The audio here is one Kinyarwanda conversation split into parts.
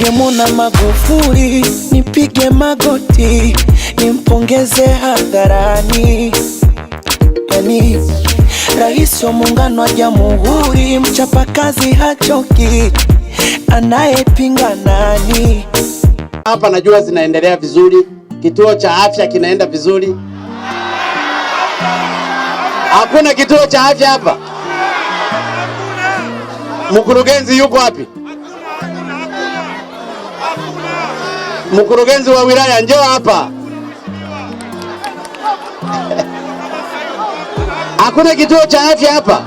ningemwona Magufuli nipige magoti nimpongeze hadharani. Yani rais wa muungano wa jamhuri, mchapakazi hachoki, anayepinga nani? Hapa najua zinaendelea vizuri, kituo cha afya kinaenda vizuri. Hakuna kituo cha afya hapa. Mkurugenzi yuko wapi? Mkurugenzi wa wilaya njoo hapa. Hakuna kituo cha afya hapa.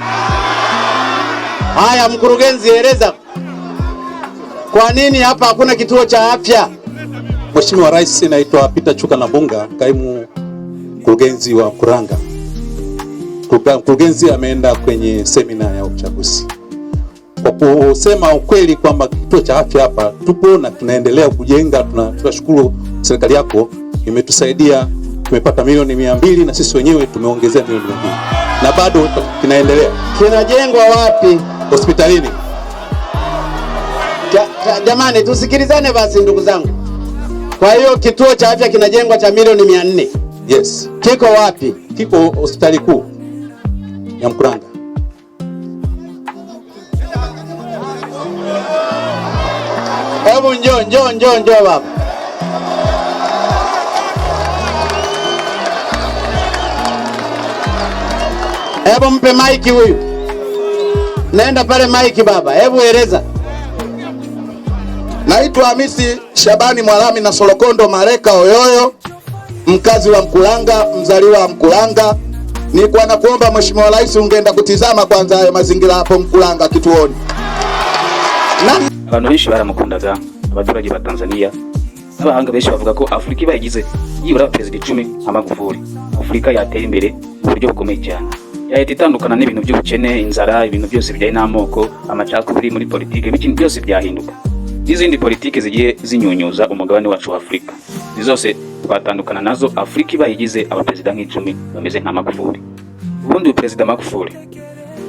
Haya mkurugenzi, eleza kwa nini hapa hakuna kituo cha afya? Mheshimiwa Rais, naitwa Peter Chuka Nabunga, kaimu mkurugenzi wa Mkuranga. Mkurugenzi ameenda kwenye semina ya uchaguzi. Kwa kusema ukweli kwamba kituo cha afya hapa tupo na tunaendelea kujenga, tunashukuru serikali yako imetusaidia, tumepata milioni 200 na sisi wenyewe tumeongezea milioni 200. Na bado kinaendelea. Kinajengwa wapi? Hospitalini. Jamani tusikilizane basi ndugu zangu. Kwa hiyo kituo cha afya kinajengwa cha milioni 400. Yes. Kiko wapi? Kiko hospitali kuu ya Mkuranga. Hebu njoo baba. Hebu mpe maiki huyu. Naenda pale maiki baba. Hebu eleza. Naitwa Hamisi Shabani Mwalami na Solokondo Mareka Oyoyo, mkazi wa Mkuranga, mzaliwa wa Mkuranga. Nilikuwa nakuomba Mheshimiwa Rais ungeenda kutizama kwanza haya mazingira hapo Mkuranga kituoni. Abantu benshi baramukundaga, abaturage ba Tanzania n'abahanga benshi bavuga ko Afrika ibayigize yibura President 10 nka Magufuli. Afrika yatera imbere mu buryo bukomeye cyane. Yahita itandukana n'ibintu by'ubukene, inzara, ibintu byose bijyanye n'amoko, amacakubiri muri politike, ibintu byose byahinduka. N'izindi politike zigiye zinyunyuza umugabane wacu wa Afrika. Zose twatandukana nazo, Afrika ibayigize abaperezida nk'icumi bameze nka Magufuli. Ubundi President Magufuli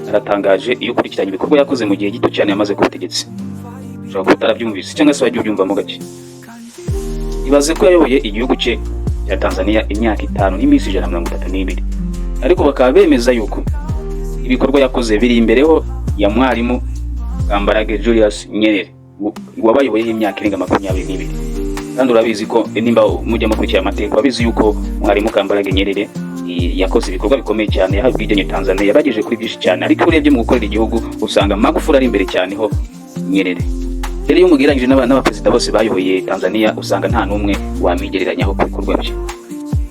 aratangaje iyo kurikiranye ibikorwa yakoze mu gihe gito cyane yamaze ku butegetsi. Ushobora kutarabyumvise cyangwa se wajya ubyumva mu gace. Ibaze ko yayoboye igihugu cye ya Tanzania imyaka 5 n'iminsi 132. Ariko bakaba bemeza yuko ibikorwa yakoze biri imbereho ya mwarimu Kambarage Julius Nyerere wabayoboye imyaka irenga 22. Kandi urabizi ko nimba mujya mukurikira amateka wabizi yuko mwarimu Kambarage Nyerere yakoze ibikorwa bikomeye cyane yahabwigenye Tanzania yabageje kuri byinshi cyane. Ariko urebye mu gukorera igihugu usanga Magufuli ari imbere cyane ho Nyerere. Rero iyo mugirangije n'abaperezida bose bayoboye Tanzania usanga nta numwe wamigereranyaho ku bikorwa bye.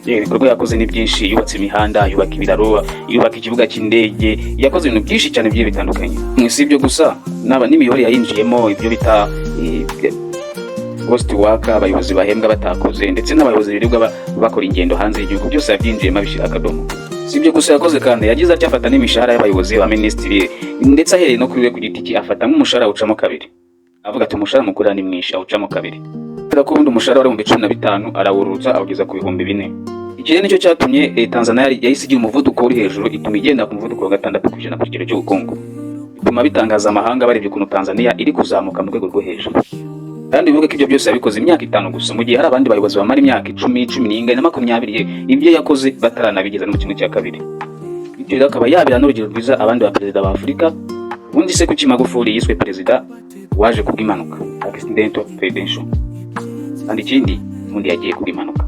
Ibikorwa yakoze ni byinshi, yubatse imihanda, yubaka ibiraro, yubaka ikibuga cy'indege, yakoze ibintu byinshi cyane bigiye bitandukanye. Mwisi ibyo gusa n'imiyoborere yayinjiyemo ibyo bita ghost worker, abayobozi bahembwa batakoze, ndetse n'abayobozi birirwa bakora ingendo hanze y'igihugu, byose yabyinjiyemo abishira akadomo. Si ibyo gusa yakoze kandi yagize ati afata n'imishahara y'abayobozi ba ministry, ndetse ahereye no kuri we ku giti cye afata nk'umushahara ucamo kabiri. Avuga ati umushahara mukuru ni mwinshi ucamo kabiri. Ko ubundi umushahara wari mu 15 arawurutsa awugeza ku 4,000. Iki nicyo cyatumye Tanzania yahise igira umuvuduko uri hejuru, ituma igenda ku muvuduko wa 6% ku kigero cy'ubukungu. Bituma bitangaza amahanga barebye ukuntu Tanzania iri kuzamuka mu rwego rwo hejuru. Kandi bivuga ko ibyo byose yabikoze imyaka 5 gusa, mu gihe hari abandi bayobozi bamara imyaka 10, 10 na 20 ibyo yakoze bataranabigeza no mu kimwe cya kabiri. Ibyo akaba yabira n'urugero rwiza abandi ba perezida ba Afrika. Ubundi se kuki Magufuli yiswe perezida waje kubwimanuka, accidental presidential. Kandi ikindi undi yagiye kubimanuka.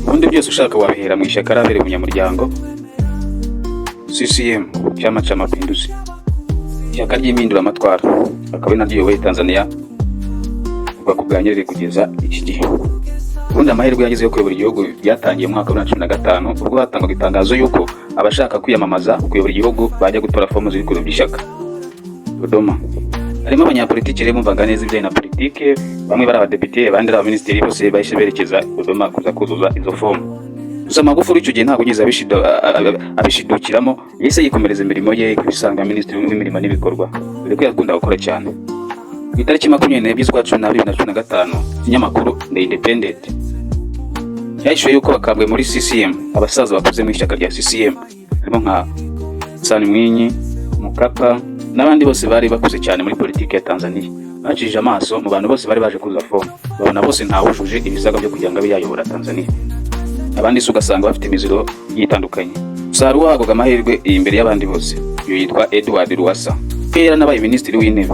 Ubundi byose ushaka wabihera mu ishyaka rabere umunyamuryango CCM cyama cha mapinduzi. Ishyaka ry'imindura amatwara akaba naryo Tanzania kuva ku bwanyerere kugeza iki gihe. Ubundi amahirwe yagize yo kuyobora igihugu byatangiye mu mwaka wa 2015 ubwo hatangwaga itangazo yuko abashaka kwiyamamaza kuyobora igihugu bajya gutora fomu ziri ku by'ishyaka. Dodoma harimo abanyapolitiki rero mumvaga neza ibyo na politike, bamwe bari abadepite abandi ari abaminisitiri, bose bahise berekeza Dodoma kuza kuzuza izo fomu. Gusa Magufuli icyo gihe ntabwo yigeze abishidukiramo, yise yikomereza imirimo ye kubisanga minisitiri w'imirimo n'ibikorwa, dore ko yakunda gukora cyane. Ku itariki 24 z'ukwa 2015 ikinyamakuru The Independent yahishuye yuko bakabwe muri CCM abasaza bakuze mu ishyaka rya CCM harimo nka Hassan Mwinyi, Mkapa, n'abandi bose bari bakuze cyane muri politiki ya Tanzania. Bacishije amaso mu bantu bose bari baje kuza fomu, babona bose ntawujuje ibisabwa byo kugira ngo abe yayobora Tanzania. Abandi se ugasanga bafite imiziro yitandukanye. Gusa hari uwahabwaga amahirwe imbere y'abandi bose, uyu yitwa Edward Lowassa. Yari nabaye minisitiri w'intebe.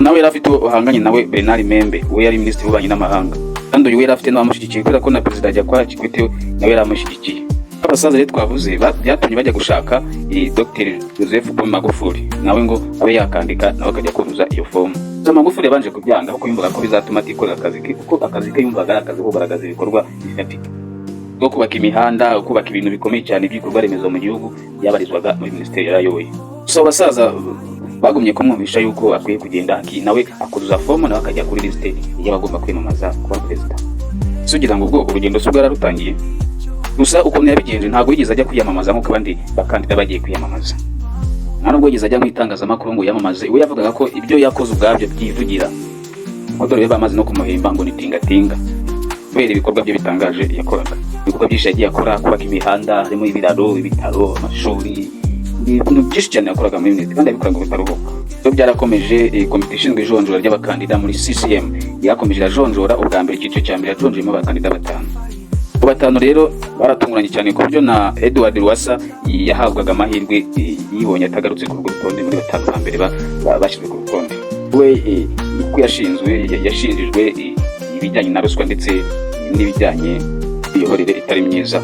Nawe yari afite uhanganye nawe Bernard Membe, we yari minisitiri w'ububanyi n'amahanga. Kandi uyu yari afite n'abamushyigikiye kubera ko na perezida Jakaya Kikwete nawe yari amushyigikiye. Abasaza rero twavuze byatumye bajya gushaka Dr. Joseph Pombe Magufuli, nawe ngo abe yakandika nawe akajya kuzuza iyo fomu. Magufuli yabanje kubyanga kuko yumvaga ko bizatuma atikorera akazi ke, kuko akazi ke yumvaga ari akazi ko kugaragaza ibikorwa bifatika bwo kubaka imihanda, kubaka ibintu bikomeye cyane by'ibikorwa remezo mu gihugu yabarizwaga muri minisiteri yarayoboye. So abasaza bagumye kumwumvisha yuko akwiye kugenda nawe akuzuza fomu nawe akajya kuri liste y'abagomba kwiyamamaza kuba perezida. Sugira ngo ubwo urugendo se bwararutangiye. Gusa ukuntu yabigenje ntabwo yigeze ajya kwiyamamaza nk'uko abandi bakandida bagiye kwiyamamaza. Ntabwo yigeze ajya mu itangazamakuru ngo yamamaze. We yavugaga ko ibyo yakoze ubwabyo byivugira. Modoro bamaze no kumuhimba ngo ni tingatinga. Kubera ibikorwa bye bitangaje yakoraga. Ibikorwa byinshi yagiye akora, kubaka imihanda, harimo ibiraro, ibitaro, amashuri, ibintu byinshi cyane yakoraga muri minisiteri kandi abikora ngo bitaruhuka. Ibyo byarakomeje komite ishinzwe ijonjora ry'abakandida muri CCM yakomeje irajonjora ubwa mbere icyiciro cya mbere yajonjemo abakandida batanu. Batanu rero baratunguranye cyane ku buryo na Edward Lowassa yahabwaga amahirwe yibonye atagarutse ku rutonde muri batanu ba mbere bashyizwe ku rutonde. We uko yashinjijwe ibijyanye na ruswa ndetse n'ibijyanye n'imiyoborere itari myiza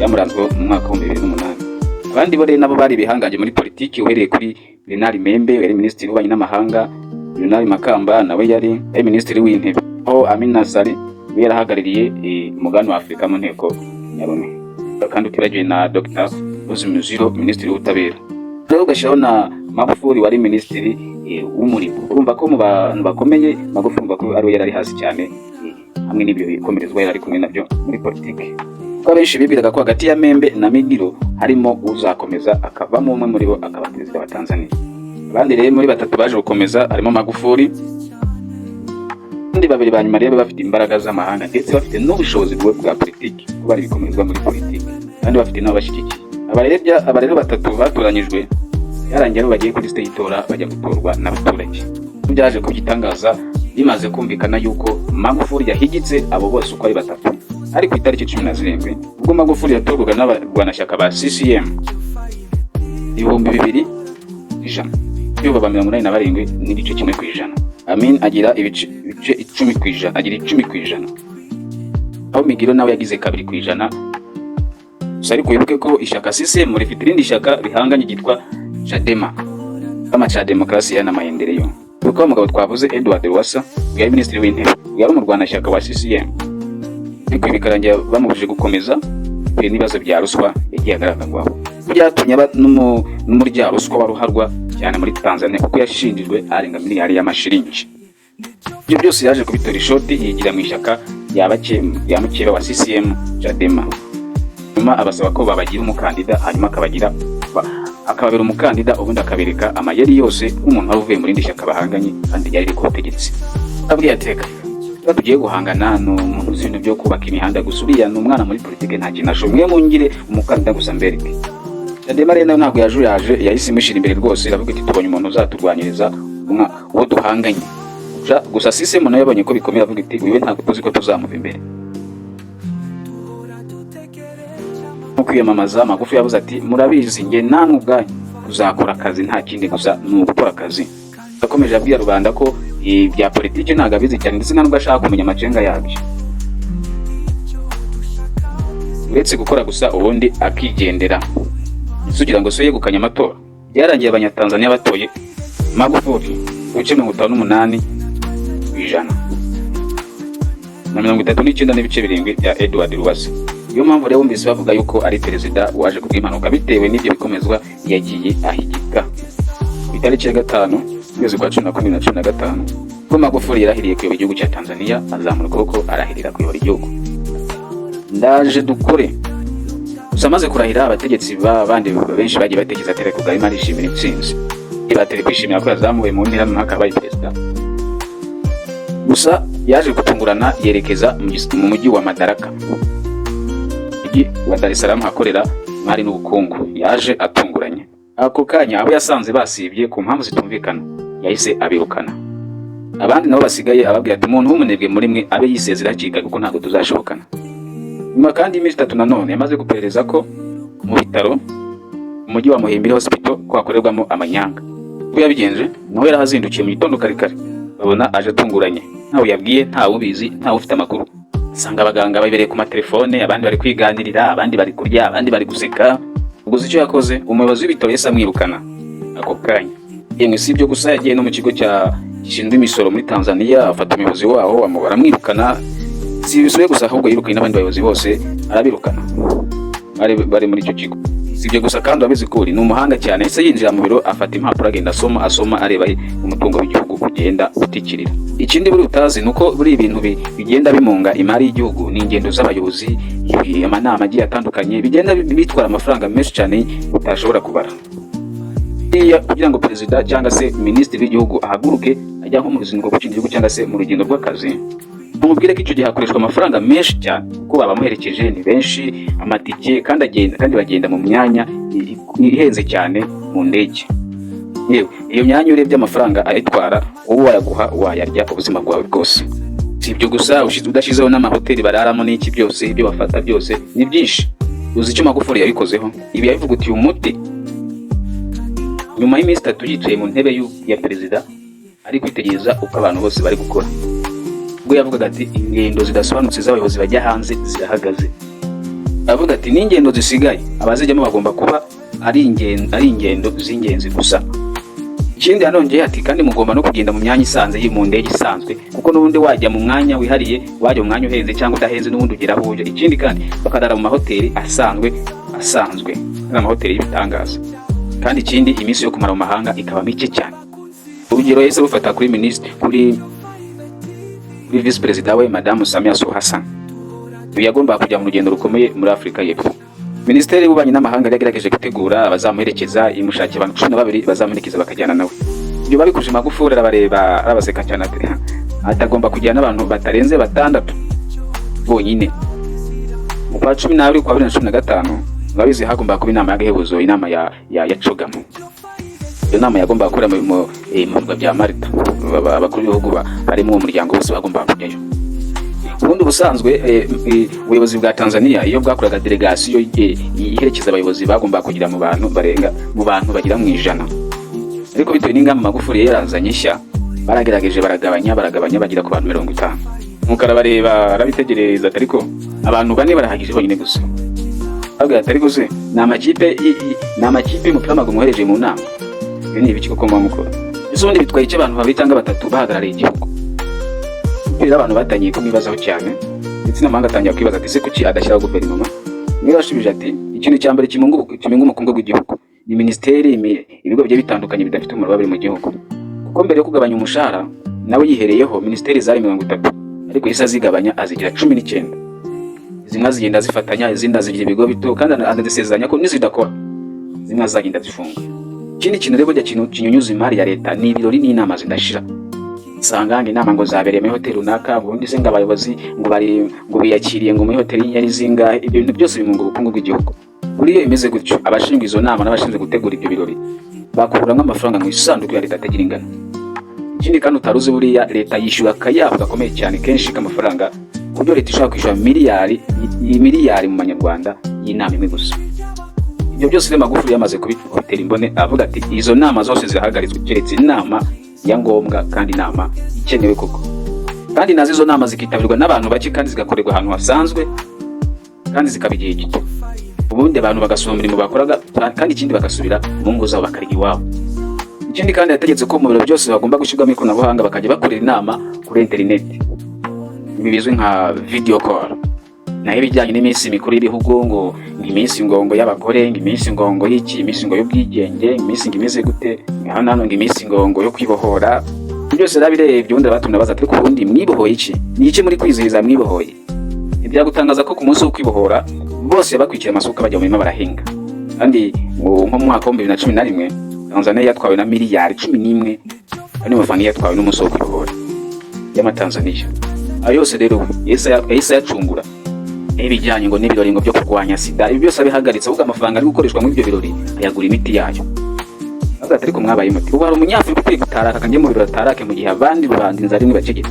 yamuranzwe mu mwaka wa 2008. Abandi bo rero nabo bari bihanganye muri politiki, uhereye kuri Bernard Membe yari minisitiri w'ububanyi n'amahanga, Juvenal Makamba nawe yari minisitiri w'intebe, aho Amina Sari yarahagarariye umugabane wa Afurika mu nteko nyarumi, kandi utibagiwe na Dr. Rose Muziro minisitiri w'ubutabera. Rero gashyiraho na Magufuli wari minisitiri w'umurimo. Urumva ko mu bantu bakomeye Magufuli ko ari we yari hasi cyane, hamwe n'ibyo bikomerezwa yari kumwe nabyo muri politiki. Ko benshi bibiraga ko hagati ya Membe na Migiro harimo uzakomeza akavamo umwe muri bo akaba perezida wa Tanzania. Abandi rero muri batatu baje gukomeza harimo Magufuli, ndi babiri banyuma rero bafite imbaraga z'amahanga ndetse bafite n'ubushobozi bwa politiki, bari bikomerezwa muri politiki kandi bafite n'abashyigikiye. Aba rero batatu batoranyijwe yarangiye bagiye kuri liste y'itora bajya gutorwa n'abaturage. Byaje kugitangaza bimaze kumvikana yuko Magufuli yahigitse abo bose uko ari batatu. Ari ku itariki 17 ubwo Magufuli yatorwaga n'abarwanashyaka ba CCM 2,100 yo baba 87 n'igice kimwe kwijana. Amin agira ibice 10 kwijana, agira 10%. Aho Migiro nawe yagize 2%. Sari kwibuke ko ishyaka CCM rifite irindi shyaka rihanganye gitwa Chadema, kama cha demokrasia na maendeleo. Kuko umugabo twavuze Edward Lowassa yari minisitiri w'intebe, yari umurwanashyaka wa CCM. Ariko bikarangira bamubuje gukomeza n'ibibazo bya ruswa yagiye agaragazwaho. Byatumye n'umurya ruswa waruharwa cyane muri Tanzania kuko yashinjijwe arenga miliyari y'amashiringi. Ibyo byose yaje kubitora ishoti yigira mu ishyaka yamukeba wa CCM Chadema. Nyuma abasaba ko babagira umukandida, hanyuma akababera umukandida, ubundi akabereka amayeri yose nk'umuntu wari uvuye muri indi shyaka bahanganye kandi yari ku butegetsi. Abwiye ateka tugiye guhangana n'umuntu uzi ibintu byo kubaka imihanda gusa, uriya ni umwana muri politiki nta kintu ashomwe mungire umukandida gusa mbereke. Chadema rero ntabwo yaje yahise imushira imbere rwose, iravuga iti tubonye umuntu uzaturwanyiriza uwo duhanganye. Gusa CCM nayo yabonye ko bikomeye, avuga iti uyu ntabwo tuzi ko tuzamuva imbere. Kwiyamamaza Magufuli yavuze ati murabizi nge namwe ubwanyu uzakora akazi nta kindi gusa ni ugukora akazi. Yakomeje abwira rubanda ko ibya politiki ntabwo abizi cyane ndetse ntabwo ashaka kumenya amacenga yabyo, uretse gukora gusa ubundi akigendera. Sugira ngo so yegukanye amatora yarangiye abanyatanzania batoye Magufuli uce 58% na 39.7% bya Edward Lowassa. Iyo mpamvu rero mbese bavuga yuko ari perezida waje kubwimpanuka bitewe n'ibyo bikomezwa yagiye ahigika. Itariki ya 5 mwezi kwa 2015 ko Magufuli yarahiriye kuyobora igihugu cya Tanzania, azamura ukuboko arahirira kuyobora igihugu. Ndaje dukore usamaze kurahira abategetsi bandi benshi bagiye batekereza tere kugaba arishimira intsinzi, ibatere kwishimira ko yazamuwe mu ntera mpaka bayi perezida. Gusa yaje gutungurana yerekeza mu mujyi wa Madaraka, wa Dar es Salaam hakorera mari n'ubukungu. Yaje atunguranye Ako kanya abo yasanze basibye ku mpamvu zitumvikana yahise abirukana. Abandi nabo basigaye ababwira ati umuntu w'umunebwe muri mwe abe yisezera hakika kuko ntabwo tuzashobokana. Nyuma kandi iminsi 3 nanone yamaze guperereza ko mu bitaro umujyi wa Muhimbili Hospital ko hakorerwamo amanyanga. Ko yabigenje nawe yarahazindukiye mu gitondo kare kare, babona aje atunguranye, ntawe yabwiye, ntawe ubizi, ntawe ufite amakuru. Sanga abaganga babereye ku matelefone, abandi bari kwiganirira, abandi bari kurya, abandi bari guseka. Ubwo icyo yakoze, umuyobozi w'ibitaro yese amwirukana ako kanya. Yemwe si ibyo gusa, yagiye no mu kigo gishinzwe imisoro muri Tanzania, afata umuyobozi waho baramwirukana. Si bisubiye gusa, ahubwo yirukanye n'abandi bayobozi bose arabirukana bari muri icyo kigo. Si ibyo gusa kandi abizi ko ni umuhanga cyane, ese yinjira mu biro afata impapuro agenda asoma areba umutungo w'igihugu ugenda utikirira. Ikindi buri utazi nuko buri ibintu bigenda bimunga imari y'igihugu ni ingendo z'abayobozi, amanama agiye atandukanye bigenda bitwara amafaranga menshi cyane utashobora kubara. Kugira ngo perezida cyangwa se minisitiri w'igihugu ahaguruke ajya nko mu ruzinduko rw'igihugu cyangwa se mu rugendo rw'akazi, umubwire ko icyo gihe hakoreshwa amafaranga menshi cyane kuko babamuherekeje ni benshi, amatike kandi bagenda mu myanya ihenze cyane mu ndege. Yewe iyo myanya urebye amafaranga ayitwara, wowe wayaguha wayarya ubuzima bwawe bwose. Si ibyo gusa, udashizeho n'amahoteli bararamo n'iki byose, ibyo bafata byose ni byinshi. Uzi icyo Magufuli yabikozeho? Ibi yabivugutiye umuti nyuma y'iminsi 3 yicaye mu ntebe ya perezida ari kwitegereza uko abantu bose bari gukora. Ubwo yavugaga ati ingendo zidasobanutse z'abayobozi bajya hanze zirahagaze. Avuga ati n'ingendo zisigaye abazijyamo bagomba kuba ari ingendo z'ingenzi gusa. Ikindi yanongeye ati kandi mugomba no kugenda mu myanya isanzwe mu ndege isanzwe, kuko n'ubundi wajya mu mwanya wihariye, wajya mu mwanya uhenze cyangwa udahenze n'ubundi ugira aho ujya. Ikindi kandi bakadara mu mahoteli asanzwe n'amahoteli y'ibitangaza. Kandi ikindi iminsi yo kumara mu mahanga ikaba mike cyane. Urugero yese bufata kuri kuri Vice President we Madame Samia Suluhu Hassan. Yagomba kujya mu rugendo rukomeye muri Afrika y'Epfo. Minisiteri y'Ububanyi n'Amahanga yagerageje gutegura abazamuherekeza, imushakira abantu 12 bazamuherekeza bakajyana nawe. Ibyo babikuje Magufuli arabareba arabaseka cyane ati atagomba kujyana abantu batarenze 6 bonyine. Mu kwa 12 kwa 2015 babizi hagomba kuba inama y'agahebuzo, inama ya Chogamo. Iyo nama yagomba gukora mu bigo bya Malta, abakuru b'ibihugu bari mu muryango bose bagomba kujyayo. Ubundi busanzwe ubuyobozi bwa Tanzania iyo bwakoraga delegation iherekeza abayobozi bagomba kugira mu bantu bagira mu 100. Ariko bitewe n'ingamba Magufuli yarazanye nshya, baragerageje baragabanya bagira ku bantu 50. Mukara bareba arabitegereza ariko abantu 4 barahagije bonyine gusa. Abwa atari gusa n'amakipe umupira w'amaguru muhereje mu nama. Ni ibiki koko mwamukora? Izundi bitwaye icyo abantu 2 cyangwa 3 bahagarariye igihugu. Bira abantu batangiye kumwibazaho cyane, ndetse n'amahanga atangiye kwibaza ati se kuki adashyiraho guverinoma. Niba yashubije ati ikintu cyambere kimunga umukungu w'igihugu ni ministeri, ibigo bye bitandukanye bidafite umurwa bari mu gihugu. Kuko mbere yo kugabanya umushahara nawe yihereyeho ministeri zari 30, ariko yisa zigabanya azigira 19. Zimwe zigenda zifatanya, izindi azigira ibigo bito kandi anadesezanya ko nizidakora zimwe zagenda zifunga. Ikindi kintu rero bajya kinyunyuza imari ya leta ni ibirori n'inama zidashira. Sanganga inama ngo zabereye muri hoteli runaka, ubundi se ngabayobozi ngo biyakiriye ngo muri hoteli yari zinga. Ibyo bintu byose bimunga ubukungu bw'igihugu. Buriye imeze gutyo, abashinzwe izo nama n'abashinzwe gutegura ibyo birori bakuramo amafaranga mu isanduku ya leta atagira ingano. Ikindi kandi utaruzi buriya leta yishyura akayabo gakomeye cyane kenshi k'amafaranga, kubyo leta ishaka kwishyura miliyari mu manyarwanda y'inama imwe gusa. Ibyo byose rero Magufuli yamaze kubitera imbone, avuga ati izo nama zose zirahagaritswe keretse inama ya ngombwa kandi inama ikenewe koko. Kandi nazo izo nama zikitabirwa n'abantu bake kandi zigakorerwa ahantu hasanzwe kandi zikabigiye gito. Ubundi abantu bagasoma imirimo bakoraga kandi ikindi bagasubira mu ngo zabo bakarya iwabo. Ikindi kandi yategetse ko mu biro byose bagomba gushyirwamo ikoranabuhanga bakajya bakorera inama kuri internet. Ibi bizwi nka video call. Naho ibijyanye n'iminsi mikuru y'ibihugu ngo iminsi ngongo y'abagore, iminsi ngongo y'iki, iminsi ngo y'ubwigenge, iminsi ngimeze gute, hano ngo iminsi ngongo yo kwibohora. Byose rabirebye ubundi abatumye baza ati ko ubundi mwibohoye iki? Ni iki muri kwizihiza mwibohoye? Ibya gutangaza ko ku munsi wo kwibohora bose bakwikiye amasuka bajya mu mirima barahinga. Kandi nko mu mwaka wa 2011 Tanzania yatwawe na miliyari 11, ari mufani yatwawe n'umunsi wo kwibohora y'Amatanzania. Ayose rero yesa yacungura ibijyanye ngo n'ibirori ngo byo kurwanya sida. Ibi byose abihagaritse ahubwo amafaranga ari gukoreshwa muri ibyo birori ayagura imiti yayo. avuga ati ariko mwabaye muti ubu hari umunyafurika ukwiye gutaraka akajya mu biro atarake mu gihe abandi rubanda inzara imwe bacegeta.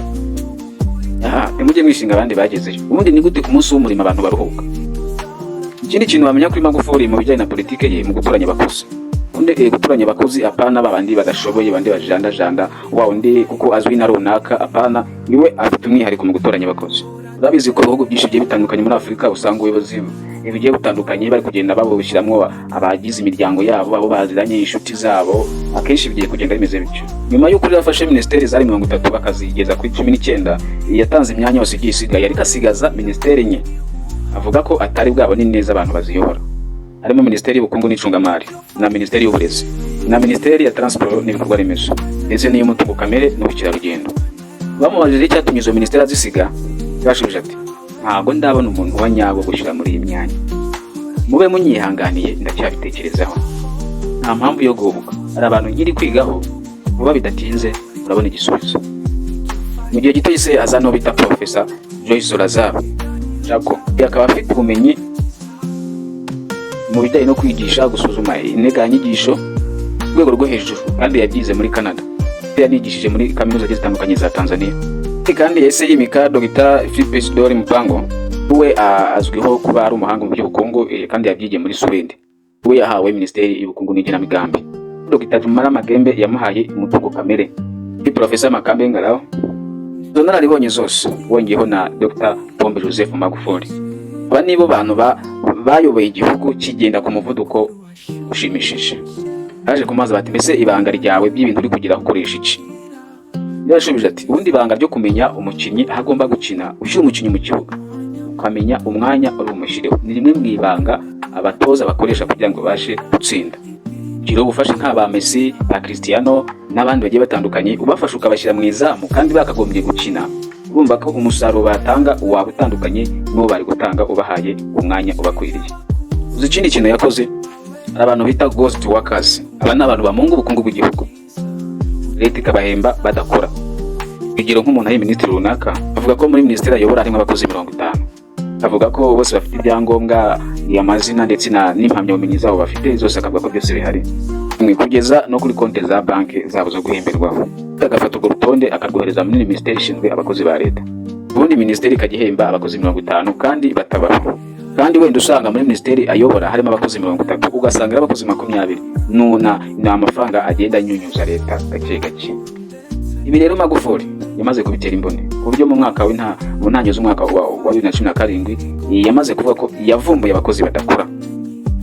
Nimujye mwishinga abandi bagezeyo. Ubundi ni gute ku munsi w'umurimo abantu baruhuka? Ikindi kintu wamenya kuri Magufuli mu bijyanye na politike ye mu gutoranya abakozi. Undi gutoranya abakozi apana babandi badashoboye bandi bajanda wa undi kuko azwi na runaka apana niwe afite umwihariko mu gutoranya abakozi. Urabizi ko ibihugu byinshi bigiye bitandukanye muri Afurika usanga ubuyobozi bigiye butandukanye bari kugenda babushiramwo abagize imiryango yabo abo baziranye inshuti zabo akenshi bigiye kugenda bimeze bityo. Nyuma y'uko yafashe ministeri zari 30 bakazigeza kuri 19 yatanze imyanya yose igiye isigaye ariko asigaza ministeri nke. Avuga ko atari bwabone neza abantu baziyobora. Harimo ministeri y'ubukungu n'icungamari na ministeri y'uburezi na ministeri ya transport n'ibikorwa remezo ndetse n'iy'umutungo kamere n'ubukerarugendo. Bamubajije icyatumye izo ministeri azisiga yashubije ati ntabwo ndabona umuntu wa nyabo gushyira muri iyi myanya, mube munyihanganiye ndacyabitekerezaho, nta mpamvu yo guhubuka, hari abantu nyiri kwigaho vuba bidatinze urabona igisubizo. Mu gihe gito yise azano bita Professor Joyce Lazaro Jaco yakaba afite ubumenyi mu bijyanye no kwigisha gusuzuma integanyanyigisho rwego rwo hejuru kandi yabyize muri Canada, yanigishije muri kaminuza zitandukanye za Tanzania. Kandi yese yimika Dr. Philippe Isidore Mpango we azwiho kuba ari umuhanga mu by'ubukungu kandi yabyigiye muri Sweden. We yahawe ministeri y'ubukungu n'igenamigambi. Dr. Jumara Magembe yamuhaye umutungo kamere. Professor Makambe Ngaraho zonararibonye zose wongeyeho na Dr. Pombe Joseph Magufuli. Aba nibo bantu bayoboye igihugu kigenda ku muvuduko ushimishije. Aje kumaza bati mbese ibanga ryawe by'ibintu uri kugira ukoresha iki? Yashubije ati ubundi ibanga ryo kumenya umukinnyi ahagomba gukina ushyira umukinnyi mu kibuga ukamenya umwanya uri umushireho ni rimwe mu ibanga abatoza bakoresha kugira ngo bashe gutsinda. Kiro ubufasha nk'aba Messi, ba Cristiano n'abandi bagiye batandukanye ubafasha ukabashyira mu izamu kandi bakagombye gukina. Urumva ko umusaruro batanga waba utandukanye n'uwo bari gutanga ubahaye umwanya ubakwiriye. Uzi ikindi kintu yakoze, abantu bita ghost workers. Aba ni abantu bamunga ubukungu bw'igihugu. Leta ikabahemba badakora. Igiro nk'umuntu ari minisitiri runaka avuga ko muri minisiteri ayobora harimo abakozi 50. Avuga ko bose bafite ibyangombwa y'amazina ndetse n'impamyabumenyi zabo bafite zose, akavuga ko byose bihari kugeza no kuri konti za banki zabo zo guhemberwaho. Agafata urwo rutonde akarwohereza muri minisiteri ishinzwe abakozi ba leta. Ubundi minisiteri ikagihemba abakozi 50 kandi batabaho. Kandi wenda usanga muri minisiteri ayobora harimo abakozi 30 ugasanga abakozi 20 nuna amafaranga agenda anyunyuza leta gake gake. Ibi rero Magufuli yamaze kubitera imbone ku buryo mu mwaka mu ntangiriro z'umwaka wa 2017 yamaze kuvuga ko yavumbuye abakozi badakora,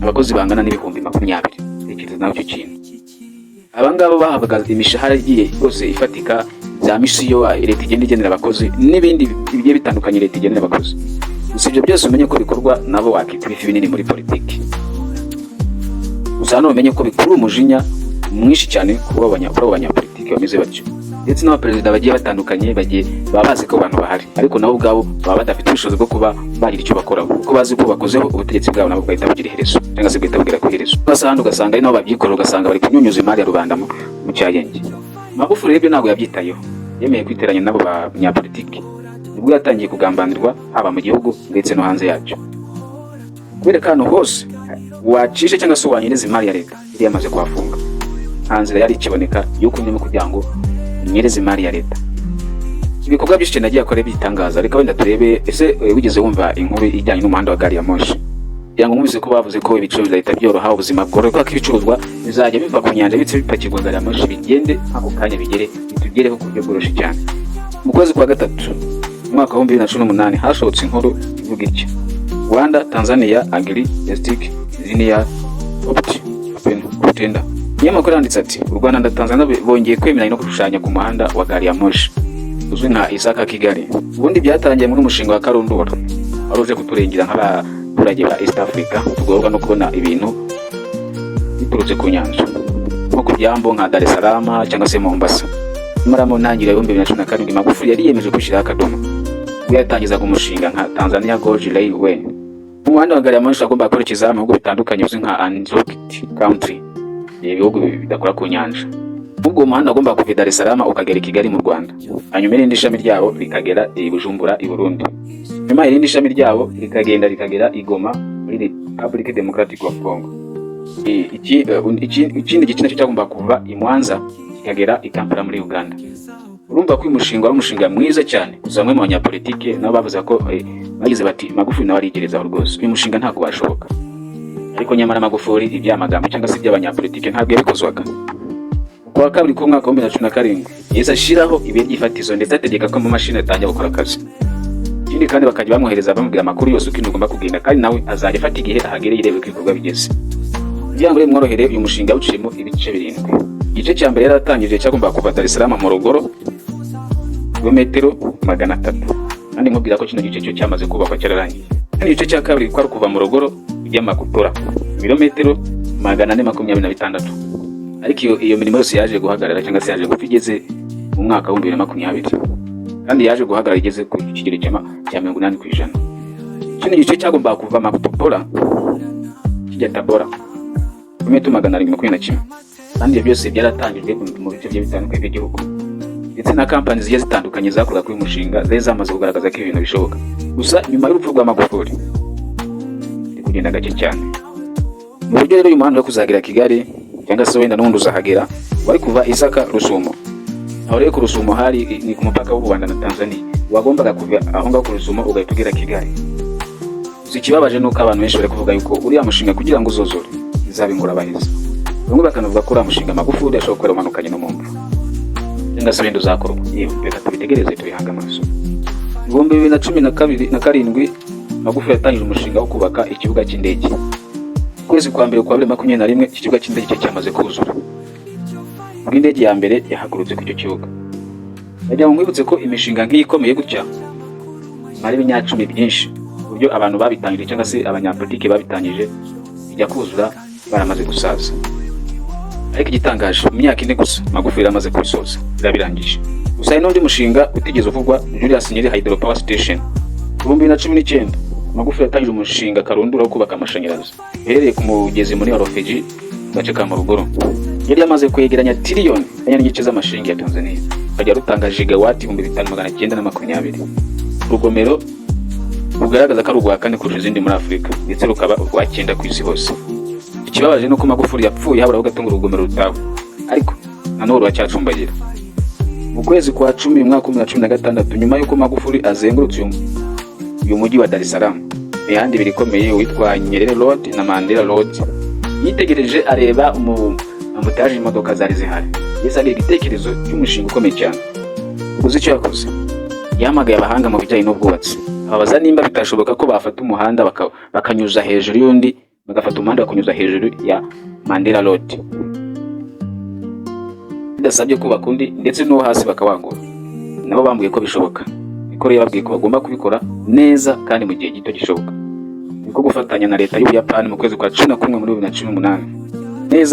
abakozi bangana n'ibihumbi 20. Tekereza nawe icyo kintu. Abangabo bahabwa imishahara igiye yose ifatika za misiyo leta igenda igenera abakozi n'ibindi bigiye bitandukanye leta igenera abakozi. Usibye byose umenye ko bikorwa nabo wakita ibifi binini muri politiki. Usano umenye ko bikuru umujinya mwinshi cyane kuba abanyapolitiki bameze batyo. Ndetse n'abaperezida bagiye batandukanye babazi ko abantu bahari ariko nabo ubwabo baba badafite ubushobozi bwo kuba bagira icyo bakora kuko bazi ko bakozeho ubutegetsi bwabo nabo bwahita bugira iherezo cyangwa se bwahita bugira ku iherezo. Basanga ugasanga ari nabo babyikorera ugasanga bari kunyunyuza imari ya rubanda mu cyayenge. Magufuli rero ntabwo yabyitayeho, yemeye kwiteranya nabo banyapolitiki. Nibwo yatangiye kugambanirwa haba mu gihugu ndetse no hanze yacyo. Kubera kano hose wacishe cyangwa se wanyereza imari ya leta yari yamaze kuhafunga. Hanze yari ikiboneka yuko nyuma kugira ngo nyereza imari ya leta. Ibikorwa byinshi nagiye akora bitangaza ariko wenda turebe ese wigeze wumva inkuru ijyanye n'umuhanda wa gari ya moshi. Yango mwumvise ko bavuze ko ibiciro bizahita byoroha ubuzima bworoha ko ibicuruzwa bizajya biva ku nyanja bitse bipakirwa gari ya moshi bigende ako kanya bitugereho ku buryo bworoshye cyane. Mu kwezi kwa gatatu mwaka wa 2018 hashotse inkuru ivuga iki: Rwanda Tanzania Agri Logistic Linear Optenda. Nyamakuru yanditse ati u Rwanda na Tanzania bongeye kwemeranya no gushushanya ku muhanda wa gari ya moshi uzwi nka Isaka Kigali. Ubundi byatangiye muri umushinga wa Karundura waruje kuturengera nk'abaturage ba East Africa tugorwa no kubona ibintu biturutse ku nyanja nko ku byambo nka Dar es Salaam cyangwa se Mombasa. Nyamara mu ntangiriro ya 2017 Magufuli yari yemeje gushyiraho akadomo yatangizaga umushinga nka Tanzania Gorge Railway. Umuhanda wa gari ya moshi agomba kwerekeza mu bihugu bitandukanye uzwi nka unlocked country, ibihugu bidakora ku nyanja. Ubwo umuhanda agomba kuva Dar es Salaam ukagera Kigali mu Rwanda, hanyuma irindi shami ryabo rikagera i Bujumbura i Burundi, nyuma irindi shami ryabo rikagera i Goma muri Republic Democratic of Congo. ikindi gice nacyo cyagomba kuva i Mwanza kikagera i Kampala muri Uganda. Urumva ko uyu mushinga ari umushinga mwiza cyane, gusa bamwe mu banyapolitike nabo bavuze ko bagize bati Magufuli nawe arigerezaho rwose, uyu mushinga ntabwo washoboka. Ariko nyamara Magufuli ibyamagambo cyangwa se iby'abanyapolitike ntabwo yabikozwaga. Kuwa kabiri ko mwaka wa 2017 yesa ashiraho ibihe by'ifatizo ndetse ategeka ko mu mashini atangira gukora akazi. Ikindi kandi bakajya bamwohereza bamubwira amakuru yose uko ugomba kugenda, kandi nawe azajya afata igihe ahagereye irebe ko ibikorwa bigeze. Kugira ngo mworohere uyu mushinga uciyemo ibice 7. Igice cya mbere yaratangije cyagomba kuva Dar es Salaam mu Rugoro kilometero 300, kandi nkubwira ko kino gice cyo cyamaze kubakwa cyararangiye. Kandi igice cya kabiri kwari kuva mu Rugoro ijya Makutora kilometero 426. Ariko iyo mirimo yose yaje guhagarara cyangwa se yaje gupfa igeze mu mwaka wa 2020, kandi yaje guhagarara igeze ku kigero cya 80%. Kino gice cyagomba kuva Makutora kijya Tabora kilometero 421, kandi byose byaratangijwe mu bice bitandukanye by'igihugu, ndetse na kampani zigiye zitandukanye zakoraga kuri umushinga zari zamaze kugaragaza ko ibintu bishoboka. Gusa nyuma y'urupfu rwa Magufuli kugenda gake cyane. Mu buryo rero uyu muhanda wo kuzagira Kigali cyangwa se wenda n'undi uzahagera wari kuva Isaka Rusumo. Aho rero ku Rusumo hari ni ku mupaka w'u Rwanda na Tanzania, wagombaga kuva aho ngaho ku Rusumo ugahita ugera Kigali. Ikibabaje nuko abantu benshi bari kuvuga yuko uriya mushinga kugira ngo uzozore izaba ingorabahizi. Bamwe bakanavuga ko uriya mushinga Magufuli ashobora gukora umanukanye no mu mvu cyangwa se wenda uzakorwa. Yewe reka tubitegereze tubihange amaso. 2017 Magufuli yatangije umushinga wo kubaka ikibuga cy'indege. Kwezi kwa mbere kwa 2021 iki kibuga cy'indege cyamaze kuzura. Indege ya mbere yahagurutse ku icyo kibuga. Bajya mwibutse ko imishinga nk'iyi ikomeye gutya mari ibinyacumi byinshi, buryo abantu babitangije cyangwa se abanyapolitike babitangije bijya kuzura baramaze gusaza. Ariko igitangaje mu myaka 4 gusa Magufuli amaze kubisoza birabirangije. Gusa hari n'undi mushinga utigeze uvugwa, Julius Nyeri Hydropower Station. 2019 Magufuli yatangije umushinga karundura wo kubaka amashanyarazi herereye ku mugezi muri Orofeji gace ka Morogoro. Yari yamaze kwegeranya tiriyoni n'igice z'amashiringi ya Tanzania, bajya rutanga gigawati 5920. Urugomero rugaragaza ko ari urwa kane kurusha izindi muri Afurika, ndetse rukaba urwa 9 ku isi hose. Ikibabaje nuko Magufuli yapfuye habura gatunga urugomero rutaho, ariko nanone rwacyacumbagira. Mu kwezi kwa 10 mwaka 2016 nyuma yuko Magufuli azengurutse uyu mujyi wa Dar es Salaam, ihandi birikomeye witwa Nyerere Road na Mandela Road, yitegereje areba amutaje imodoka zari zihari. Yesa ari igitekerezo cy'umushinga ukomeye cyane. Uzi icyo yakoze? Yamagaye abahanga mu bijyanye n'ubwubatsi, ababaza nimba bitashoboka ko bafata umuhanda bakanyuza hejuru y'undi, bagafata umuhanda bakunyuza hejuru ya Mandela Road, bidasabye kubaka undi ndetse no hasi bakawangura. Nabo bambwiye ko bishoboka, niko rero babwiye ko bagomba kubikora neza kandi mu gihe gito gishoboka. Niko gufatanya na leta y'Ubuyapani mu kwezi kwa 11 muri 2018.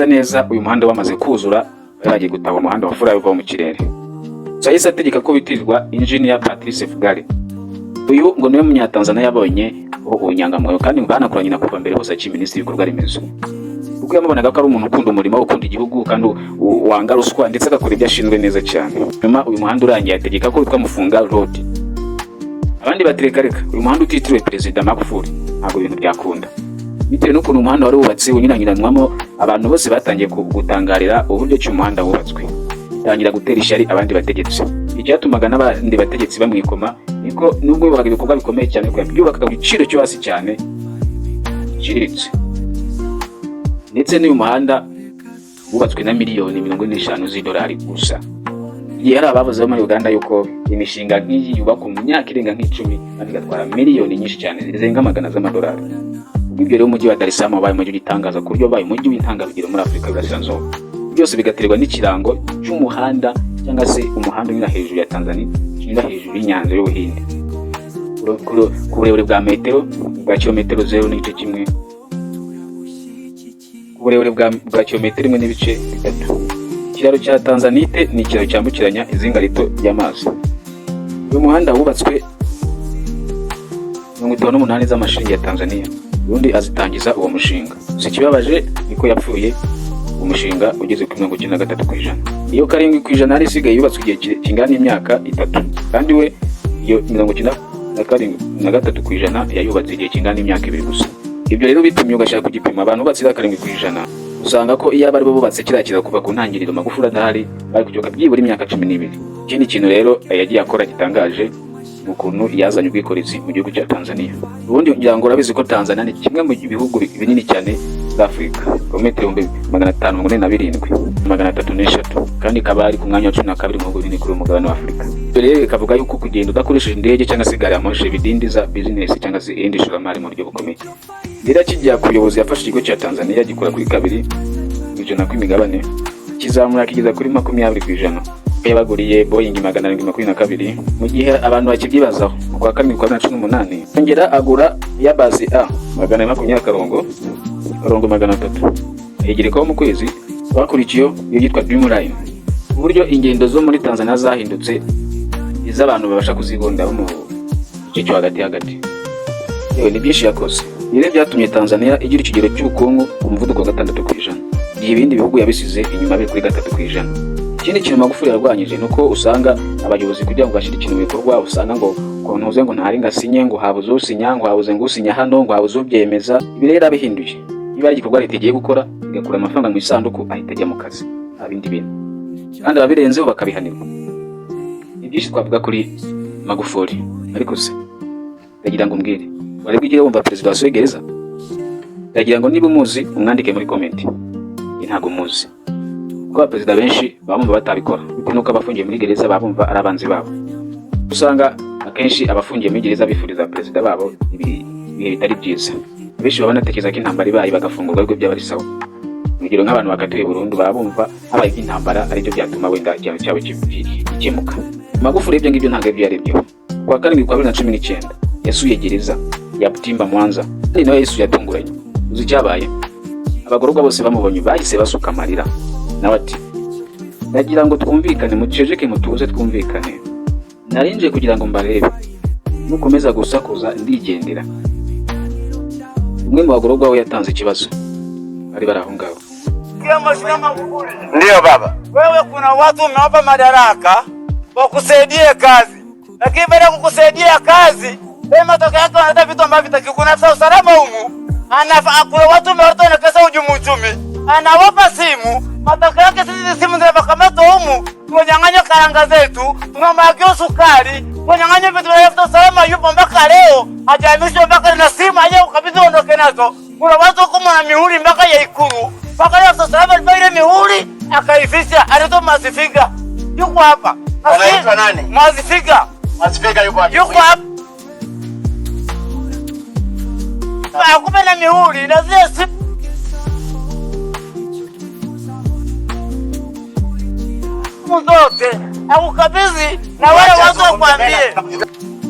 Neza uyu muhanda wamaze kuzura, baragiye gutaba umuhanda wa furayi uva mu kirere. Yahise ategeka ko bitirirwa Engineer Patrice Fugale. Uyu ngo niwe munyatanzania yabonye ubunyangamugayo kandi banakoranye na kuva mbere hose aki Minisitiri w'ibikorwa remezo. Ubwo yamubonaga ko ari umuntu ukunda umurimo, ukunda igihugu kandi wanga ruswa ndetse agakora ibyo ashinzwe neza cyane. Nyuma uyu muhanda urangiye ategeka ko witwa Mufunga Road. Abandi batereka uyu muhanda utitiriwe Perezida Magufuli ntabwo ibintu byakunda, bitewe n'ukuntu umuhanda wari wubatse unyuranyuranwamo. Abantu bose batangiye gutangarira uburyo cy'umuhanda wubatswe, tangira gutera ishyari abandi bategetsi. Icyatumaga n'abandi bategetsi bamwikoma niko nubwo bubaka ibikorwa bikomeye cyane ko byubakaga igiciro cyo hasi cyane kiriritse. Ndetse n'uyu muhanda wubatswe na miliyoni 45 z'idolari gusa. Yari abavuze muri Uganda yuko imishinga nk'iyi yubakwa mu myaka irenga nk'icumi kandi gatwara miliyoni nyinshi cyane zirenga magana z'amadolari. Ibyo rero umujyi wa Dar es Salaam wabaye umujyi utangaza ku buryo wabaye umujyi w'intangarugero muri Afurika y'Iburasirazuba. Byose bigaterwa n'ikirango cy'umuhanda cyangwa se umuhanda unyura hejuru ya Tanzania, unyura hejuru y'inyanja y'Ubuhinde. Ku burebure bwa metero bwa kilometero 0.1, ku burebure bwa kilometero 1.3. Ikiraro cya Tanzanite ni ikiraro cyambukiranya izinga rito ry'amazi. Uyu muhanda wubatswe 58 z'amashiringi ya Tanzania, ubundi azitangiza uwo mushinga. Ikibabaje niko yapfuye umushinga ugeze ku 93%. Iyo 7% ari isigaye yubatswe igihe kingana imyaka 3, kandi we iyo 93% yayubatse igihe kingana imyaka 2 gusa. Ibyo rero bitumye ugashaka kugipima abantu bubatse 7% usanga ko iyo abari bo bubatse kirakira kuva ku ntangiriro Magufuli adahari bari kujoka byibura imyaka 12. Ikindi kintu rero yagiye akora gitangaje ukuntu yazanye ubwikorezi mu gihugu cya Tanzania. Ubundi ngira ngo urabizi ko Tanzania ni kimwe mu bihugu binini cyane za Afrika, kilometero 557 kandi ikaba ari ku mwanya wa 12 mu bihugu binini kuri umugabane wa Afrika. Rero ikavuga yuko kugenda udakoresheje indege cyangwa se gari ya moshi bidindiza business cyangwa se indi shoramari mu buryo bukomeye. Rero kijya ku buyobozi yafashe ikigo cya Tanzania gikora kuri 2% kw'imigabane kizamura kigeza kuri 20%. Yabaguriye Boeing 722 mu gihe abantu bakibyibazaho kwa 2018 ongera agura ya base A 820 yegerekaho mu kwezi bakurikiyo iyo yitwa Dreamline. Uburyo ingendo zo muri Tanzania zahindutse iz'abantu babasha kuzigonda mu gice cyo hagati. Yewe ni byinshi yakoze. Ibi byatumye Tanzania igira ikigero cy'ubukungu umuvuduko wa 6%. Ibindi bihugu yabisize inyuma biri kuri 3%. Ikindi kintu Magufuli yarwanyije nuko usanga abayobozi kugira ngo bashire ikintu bikorwa usanga ngo ntuze ngo ntari ngasinye ngo habuze usinya ngo habuze ngusinya hano ngo habuze ubyemeza. Ibi rero abihinduye niba ari igikorwa leta igiye gukora igakura amafaranga mu isanduku ahita ajya mu kazi abindi bintu kandi ababirenzeho bakabihanirwa. Ibyinshi twavuga kuri Magufuli ariko se ndagira ngo mbwire wari bwigire wumva president wa Gereza ndagira ngo niba umuzi umwandike muri comment. Ntago muzi kwa president benshi bamumva batabikora nuko abafungiye muri gereza babumva arabanzi babo. Usanga akenshi abafungiye muri gereza bifuriza president babo ibihe bitari byiza. Benshi babona tekeza ko intambara ibaye bagafungurwa ariko byabari sawa. Mugiro nk'abantu bakatiwe burundu babumva habaye intambara ari byo byatuma wenda cyabo kimuka. Magufuli ibyo ngibyo ntabwo byarebyeho. Kwa 2019 yasuye gereza ya Butimba Mwanza ni nawe Yesu yatunguranye. Uzi cyabaye abagororwa bose bamubonye bahise basuka amarira nawe ati ndagira ngo twumvikane mucejeke mutuze twumvikane narinje kugira ngo mbarebe mukomeza gusakuza ndigendera. Umwe mu bagororwa we yatanze ikibazo bari barahungaho. Ndio baba, wewe kuna watu umewapa madaraka wakusaidie kazi, lakini baada ya kukusaidia kazi matokeo yake wanaleta vitu ambavyo vitakikuna usalama humu. Kuna watu umewatoa na pesa uchumi, anawapa simu, matokeo yake sisi simu zinakamata humu, tunanyang'anya karanga zetu, tunamwagia sukari, tunanyang'anya vitu vya usalama. Yupo mpaka leo hajahamishwa mpaka na simu aje ukabidhi ondoke nazo. Kuna watu huko na mihuri mpaka ya Ikulu, mpaka leo usalama ile mihuri akaifisha. Anaitwa Mazifiga, yuko hapa. Anaitwa nani? Mazifiga. Mazifiga yuko hapa. Yuko hapa. Akupe na mihuri na zile simu zote akukabidhi na wale watu wakwambie.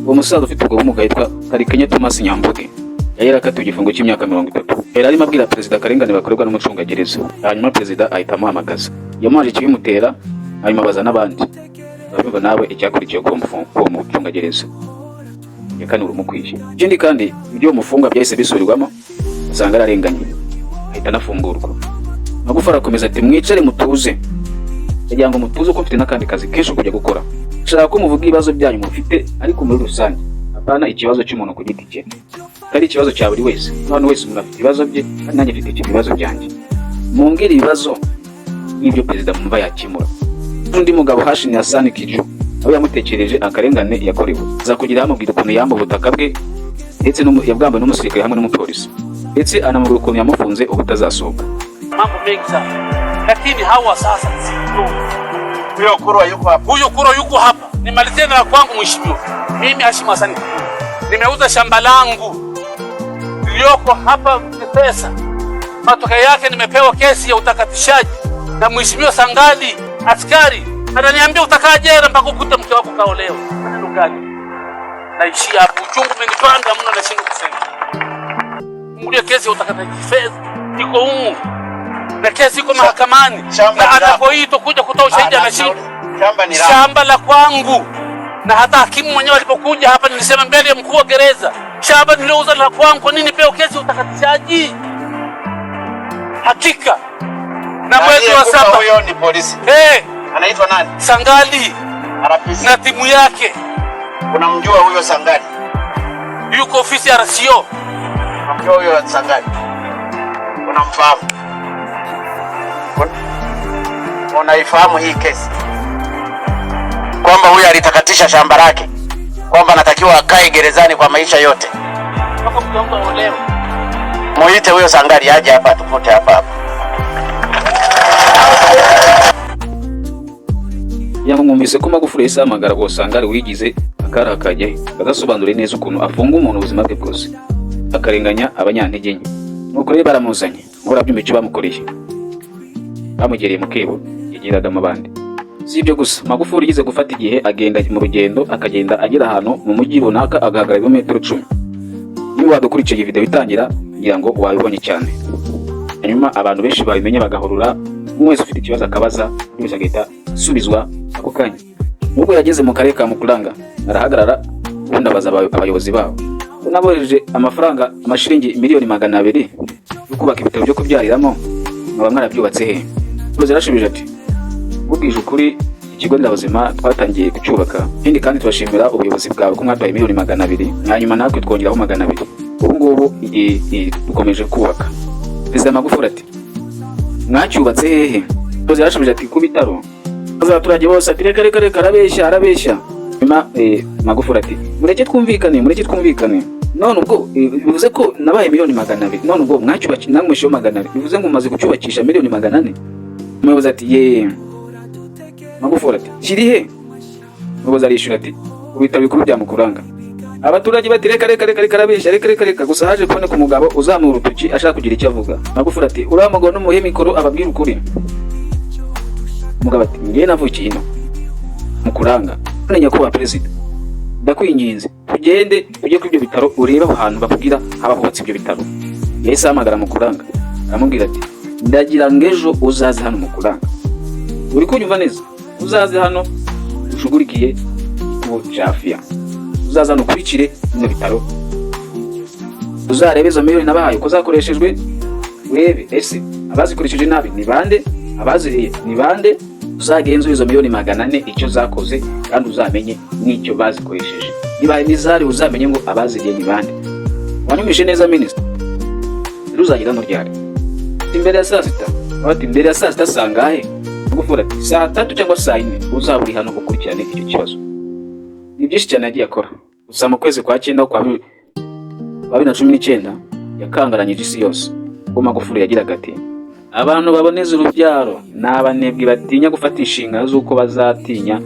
Uwo musaza ufite ubwo bumuga yitwa Karikenya Thomas Nyambuge yari akatiwe igifungo cy'imyaka 30. Yari arimo abwira president akarengane bakorerwa n'umucungagereza. Hanyuma president ahita amuhamagaza yamwaje kibimutera hanyuma baza n'abandi bavuga nawe icyakurikiye ko umucungagereza yakanura umukwiye. Ikindi kandi ibyo umufunga byahise bisurirwamo usanga ararenganye ahita anafungurwa. Magufuli akomeza ati mwicare mutuze kugira ngo mutuze ko mfite nakandi kazi kenshi kujya gukora. Nshaka ko muvuga ibibazo byanyu mufite ariko muri rusange apana ikibazo cy'umuntu ku giti cye, kari ikibazo cya buri wese. None wese umuntu afite ibibazo bye nanjye mfite ibibazo byanjye. Mumbwire ibibazo n'ibyo president mumva yakimura. Undi mugabo Hashim Hassan Kiju aho yamutekereje akarengane yakorewe za kugira amubwira ukuntu yamba ubutaka bwe ndetse yabwamba n'umusirikare hamwe n'umupolisi ndetse anamubwira ukuntu yamufunze ubutazasohoka. Mambo mengi sana lakini hawa sasa huyo Kurwa yuko hapa. Nimalizie na kwangu mheshimiwa. Mimi Hashim Hassan nimeuza shamba langu lilioko hapa pesa. Matokeo yake nimepewa kesi ya utakatishaji na mheshimiwa Sangali askari ananiambia utakaa jela mpaka ukute mke wako kaolewa. Maneno gani? Naishi hapo uchungu umenipanda mno na shingo kusema. Mmoja kesi ya utakatishaji fedha iko humu na kesi iko mahakamani na anapoitwa kuja kutoa ushahidi anashinda. Shamba la kwangu na hata hakimu mwenyewe alipokuja hapa nilisema mbele ya mkuu wa gereza shamba niliouza la kwangu, kwa nini peo kesi utakatishaji? Hakika na mwezi wa 7 huyo ni polisi. Anaitwa nani? Sangali RPC na timu yake. Unamjua huyo Sangali? Yuko ofisi ya RCO Unamjua huyo Sangari? Unamfahamu? Unaifahamu hii kesi? Kwamba huyu alitakatisha shamba lake, kwamba anatakiwa akae gerezani kwa maisha yote. Muite huyo Sangari aje hapa tukute hapa. Yamwumvise ko Magufuli yasamagara ngo Sangari wigize akara akajye bagasobanura neza ukuntu afunga umuntu ubuzima bwe bwose akarenganya abanyantege nke. Nuko rero baramuzanye ngora by'imico bamukoreye, bamugereye mu kebo yagiraga amabandi. Si ibyo gusa, Magufuli yize gufata igihe agenda mu rugendo, akagenda agera ahantu mu mujyi runaka agahagarara ibirometero 10. Niba wadukurikiye video itangira ngira ngo wabibonye cyane. Hanyuma abantu benshi babimenye bagahurura, umwe ufite ikibazo akabaza, byose agahita asubizwa ako kanya. Nubwo yageze mu karere ka Mukuranga arahagarara ubundi abaza abayobozi babo, nabohereje amafaranga amashiringi miliyoni 200 yo kubaka ibitaro byo kubyariramo, nkaba mwarabyubatse he? Ubuze yarashubije ati ubwije ukuri ikigo nderabuzima twatangiye kucyubaka, ikindi kandi tubashimira ubuyobozi bwawe ko mwatwaye miliyoni 200, hanyuma natwe twongeraho 200. Ubu ngubu dukomeje kubaka. Perezida Magufuli ati mwacyubatse hehe? Ubuze yarashubije ati ku bitaro. Abaturage bose ati reka arabeshya. Nyuma Magufuli ati mureke twumvikane. None ubwo bivuze ko nabaye miliyoni 200, none ubwo mwacyubakira namwisho 200, bivuze ngo mumaze kucyubakisha miliyoni 400. Umuyobozi ati ye. Magufuli ati kiri he? Umuyobozi arishura ati ubitaro bikuru bya Mukuranga. Abaturage bati reka arabeshya, gusa haje kubona ku mugabo uzamura urutoki ashaka kugira icyo avuga. Magufuli ati uramugabo n'umuhe mikoro ababwira ukuri. Mugabo ati ngiye navukiye ino Mukuranga, none nyakubahwa perezida ndakwinginze tugende tujye ku ibyo bitaro urebe aho hantu bakubwira abahubatse ibyo bitaro. Yahise ahamagara Mukuranga aramubwira ati ndagira ngo ejo uzaze hano Mukuranga, uri kunyumva neza? Uzaze hano ushugurikiye ku Jafia, uzaza hano ukurikire bino bitaro, uzarebe izo miliyoni nabahaye uko zakoreshejwe, urebe ese abazikoresheje nabi ni bande, abaziriye ni bande, uzagenza izo miliyoni 400 icyo zakoze kandi uzamenye n'icyo bazikoresheje. Niba imizari uzamenye ngo abaziriye ni bande. Wanyumishe neza minister? Ruzagira no ryari? Imbere ya saa 6. Abati imbere ya saa 6 sangahe? Magufuli ati saa 3 cyangwa saa 4 uzaburi hano gukurikirana icyo kibazo. Ni byinshi cyane yagiye akora. Gusa mu kwezi kwa 9 kwa 2019 yakangaranyije isi yose. Ubwo Magufuli yagiraga ati abantu baboneza urubyaro n'abanebwe batinya gufata inshinga z'uko bazatinya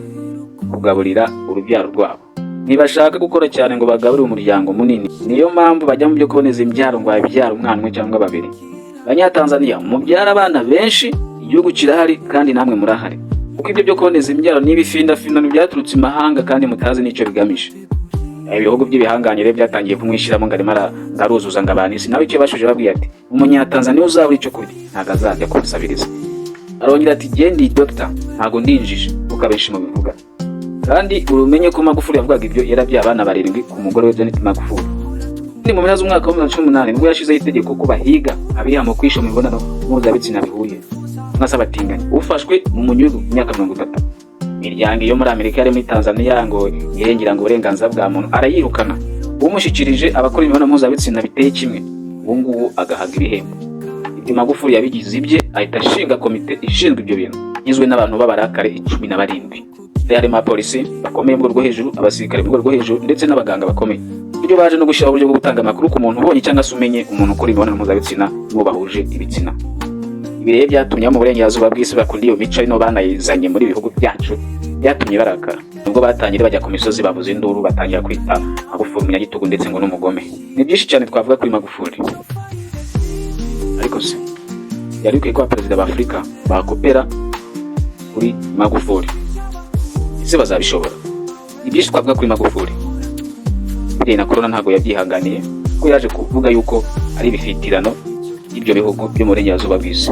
kugaburira urubyaro rwabo. Ntibashaka gukora cyane ngo bagaburire umuryango munini, niyo mpamvu bajya mu byo kuboneza imbyaro ngo babyara umwana umwe cyangwa babiri. Abanyatanzania mubyara abana benshi, igihugu kirahari kandi namwe murahari. Kuko ibyo byo kuboneza imbyaro n'ibifindafindano byaturutse imahanga kandi mutazi n'icyo bigamije. Ibihugu by'ibihanganyire byatangiye kumwishyiramo ngo arimo ngaruzuza ngo abanisi. Nawe icyo bashuje babwiye ati umunyatanzania uzabura icyo kurya ntago azajya kumusabiriza. Arongera ati gendi doctor ntago ndinjije ukabeshi mu bivuga. Kandi urumenye ko Magufuli yavugaga ibyo yarabya abana 7 ku mugore we Janet Magufuli. Ni mu mpera z'umwaka wa 2018 nibwo yashizeho itegeko ko bahiga abiha mu kwisha mu mibonano mpuzabitsina bihuye nk'asabatinganya ufashwe mu munyururu imyaka 30. Imiryango yo muri Amerika yari muri Tanzania ngo yirengera ngo uburenganzira bwa muntu arayirukana. Umushyikirije abakora imibonano mpuzabitsina biteye kimwe, ubu ngubu agahaga ibihembo. Ibyo Magufuli yabigize ibye, ahita ashinga komite ishinzwe ibyo bintu igizwe n'abantu b'abarakare 17. Harimo abapolisi bakomeye mu rwego hejuru, abasirikare mu rwego hejuru ndetse n'abaganga bakomeye. Ibyo baje no gushyira uburyo bwo gutanga amakuru ku muntu ubonye cyangwa se umenye umuntu ukora imibonano mpuzabitsina n'uwo bahuje ibitsina. Ibi rero byatumye mu burengerazuba bw'isi bakunda iyo mico ino banayizanye muri bihugu byacu, byatumye barakara. Nubwo batangira bajya ku misozi bavuze induru, batangira kwita Magufuli umunyagitugu ndetse ngo n'umugome. Ni byinshi cyane twavuga kuri Magufuli. Ariko se yari ukwiye ko perezida wa Afurika bakopera kuri Magufuli? Ese bazabishobora? Ni byinshi twavuga kuri Magufuli. Biriya na corona ntago yabyihanganiye ko yaje kuvuga yuko ari ibifitirano ibyo bihugu byo mu burengerazuba bw'isi.